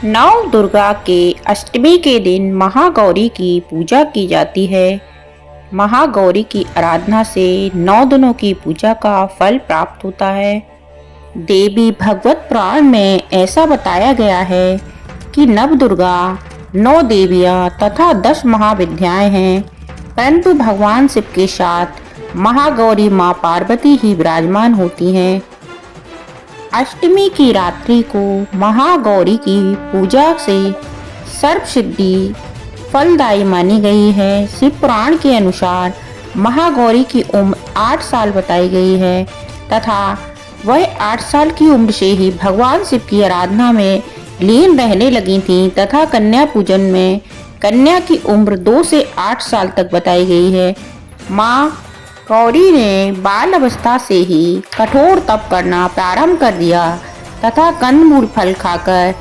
नौ दुर्गा के अष्टमी के दिन महागौरी की पूजा की जाती है। महागौरी की आराधना से 9 दिनों की पूजा का फल प्राप्त होता है। देवी भगवत पुराण में ऐसा बताया गया है कि नव दुर्गा 9 देवियां तथा 10 महाविद्याएं हैं, परंतु भगवान शिव के साथ महागौरी माँ पार्वती ही विराजमान होती हैं। अष्टमी की रात्रि को महागौरी की पूजा से सर्व सिद्धि फलदायी मानी गई है। शिव पुराण के अनुसार महागौरी की उम्र 8 साल बताई गई है तथा वह 8 साल की उम्र से ही भगवान शिव की आराधना में लीन रहने लगी थी तथा कन्या पूजन में कन्या की उम्र 2 से 8 साल तक बताई गई है। माँ गौरी ने बाल अवस्था से ही कठोर तप करना प्रारंभ कर दिया तथा कंदमूल फल खाकर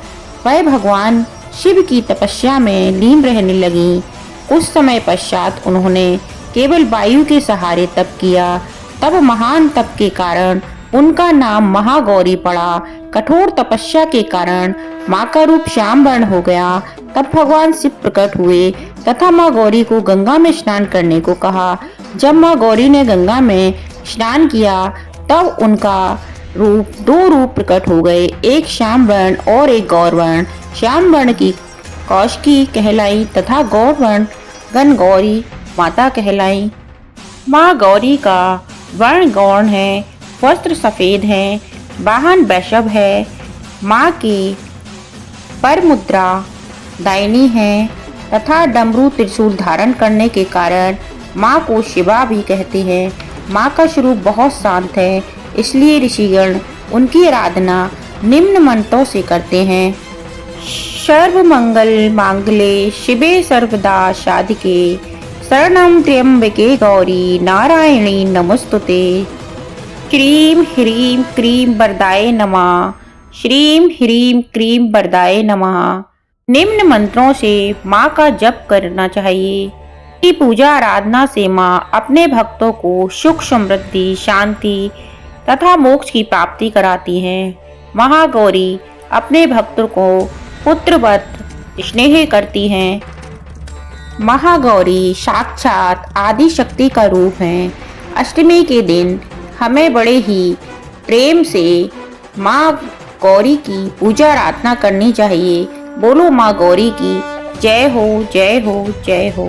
वह भगवान शिव की तपस्या में लीन रहने लगी। कुछ समय पश्चात उन्होंने केवल वायु के सहारे तप किया। तब महान तप के कारण उनका नाम महागौरी पड़ा। कठोर तपस्या के कारण माँ का रूप श्याम वर्ण हो गया। तब भगवान शिव प्रकट हुए तथा माँ गौरी को गंगा में स्नान करने को कहा। जब माँ गौरी ने गंगा में स्नान किया तब उनका दो रूप प्रकट हो गए, एक श्याम वर्ण और एक गौर वर्ण। श्याम वर्ण की कौशिकी कहलाई तथा गौर वर्ण गणगौरी माता कहलाई। माँ गौरी का वर्ण गौण है, वस्त्र सफेद है, वाहन वैषव है। माँ की पर मुद्रा दायनी है तथा डमरू त्रिशूल धारण करने के कारण माँ को शिवा भी कहते हैं। माँ का स्वरूप बहुत शांत है, इसलिए ऋषिगण उनकी आराधना निम्न मंत्रों से करते हैं। सर्व मंगल मांगल्ये शिवे सर्वदा साधिके शरणं त्र्यंबके गौरी नारायणी नमोस्तुते। श्रीं ह्रीं क्रीं वरदाय नमः। श्रीं ह्रीं क्रीं वरदाय नमः। निम्न मंत्रों से माँ का जप करना चाहिए। की पूजा आराधना से माँ अपने भक्तों को सुख समृद्धि शांति तथा मोक्ष की प्राप्ति कराती हैं। महागौरी अपने भक्तों को पुत्रवत स्नेह करती हैं। महागौरी साक्षात आदि शक्ति का रूप है। अष्टमी के दिन हमें बड़े ही प्रेम से माँ गौरी की पूजा आराधना करनी चाहिए। बोलो माँ गौरी की जय हो, जय हो, जय हो।